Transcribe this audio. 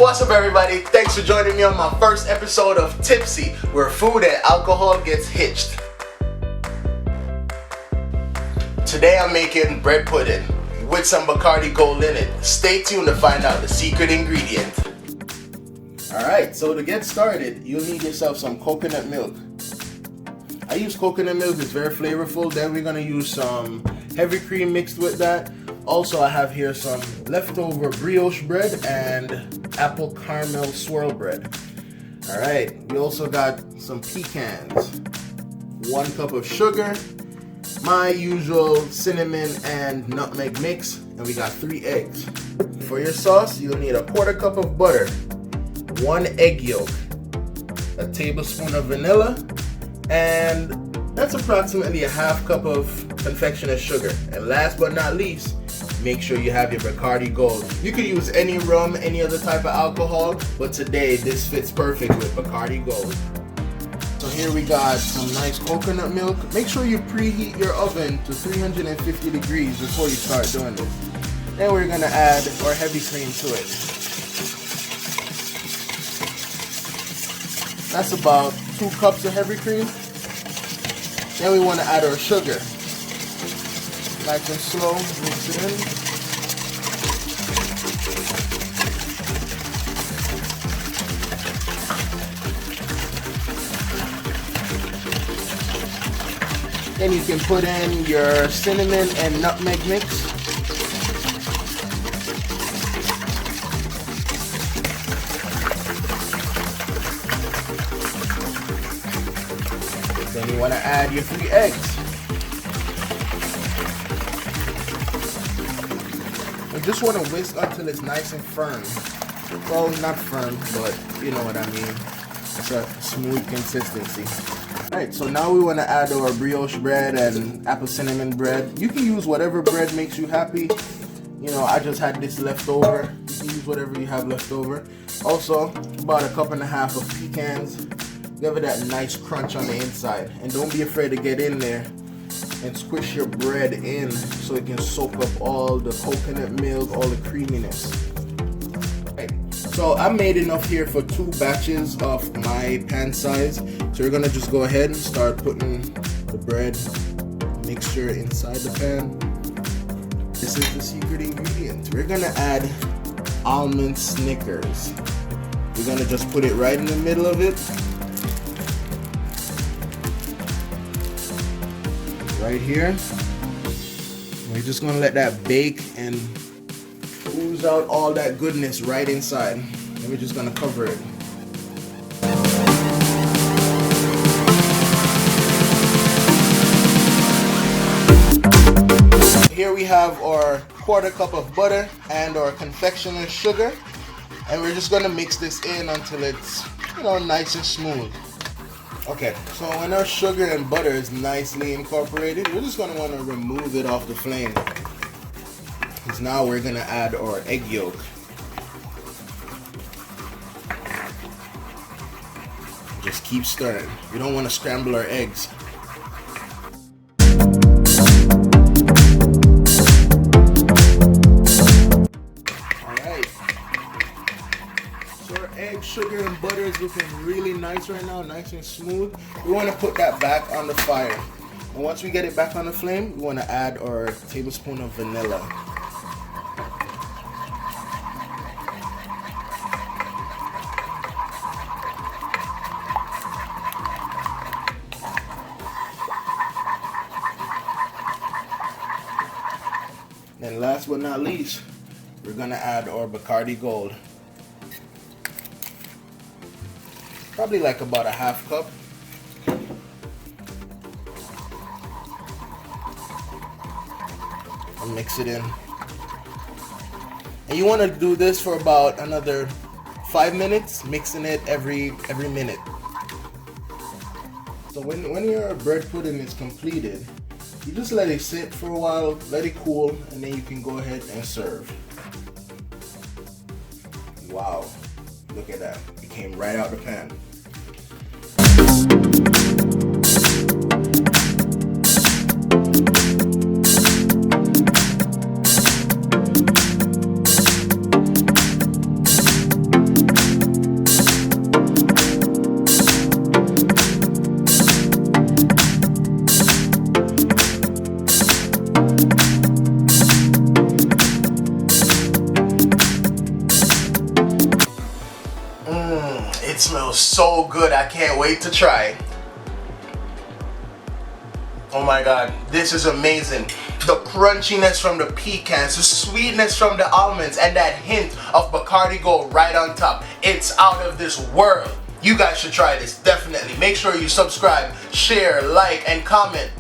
What's up, everybody? Thanks for joining me on my first episode of Tipsy, where food and alcohol gets hitched. Today I'm making bread pudding with some Bacardi Gold in it. Stay tuned to find out the secret ingredient. Alright, so to get started, you'll need yourself some coconut milk. I use coconut milk, it's very flavorful. Then we're going to use some heavy cream mixed with that. Also, I have here some leftover brioche bread and apple caramel swirl bread. Alright, we also got some pecans, 1 cup of sugar, my usual cinnamon and nutmeg mix, and we got 3 eggs. For your sauce, you'll need a 1/4 cup of butter, 1 egg yolk, a tablespoon of vanilla, and that's approximately a 1/2 cup of confectioner's sugar. And last but not least, make sure you have your Bacardi Gold. You could use any rum, any other type of alcohol, but today this fits perfect with Bacardi Gold. So here we got some nice coconut milk. Make sure you preheat your oven to 350 degrees before you start doing this. Then we're gonna add our heavy cream to it. That's about 2 cups of heavy cream. Then we want to add our sugar. Nice and slow, mix it in. Then you can put in your cinnamon and nutmeg mix. Then you want to add your 3 eggs. You just want to whisk until it's nice and firm. Well, not firm, but you know what I mean. It's a smooth consistency. Alright, so now we want to add our brioche bread and apple cinnamon bread. You can use whatever bread makes you happy. You know, I just had this left over. You can use whatever you have left over. Also, about 1.5 cups of pecans. Give it that nice crunch on the inside. And don't be afraid to get in there and squish your bread in so it can soak up all the coconut milk, all the creaminess. Right. So I made enough here for 2 batches of my pan size. So we're gonna just go ahead and start putting the bread mixture inside the pan. This is the secret ingredient. We're gonna add almond Snickers. We're gonna just put it right in the middle of it. Right here. We're just gonna let that bake and ooze out all that goodness right inside. And we're just gonna cover it. Here we have our 1/4 cup of butter and our confectioner's sugar, and we're just gonna mix this in until it's, you know, nice and smooth. Okay, so when our sugar and butter is nicely incorporated, we're just going to want to remove it off the flame. Because now we're going to add our egg yolk. Just keep stirring. We don't want to scramble our eggs. Egg, sugar, and butter is looking really nice right now, nice and smooth. We want to put that back on the fire. And once we get it back on the flame, we want to add our tablespoon of vanilla. And last but not least, we're going to add our Bacardi Gold. Probably like about 1/2 cup. And mix it in. And you want to do this for about another 5 minutes, mixing it every minute. So when your bread pudding is completed, you just let it sit for a while, let it cool, and then you can go ahead and serve. Wow, look at that. It came right out the pan. It smells so good. I can't wait to try. Oh my god, this is amazing. The crunchiness from the pecans, the sweetness from the almonds, and that hint of Bacardi Gold right on top. It's out of this world. You guys should try this, definitely. Make sure you subscribe, share, like, and comment.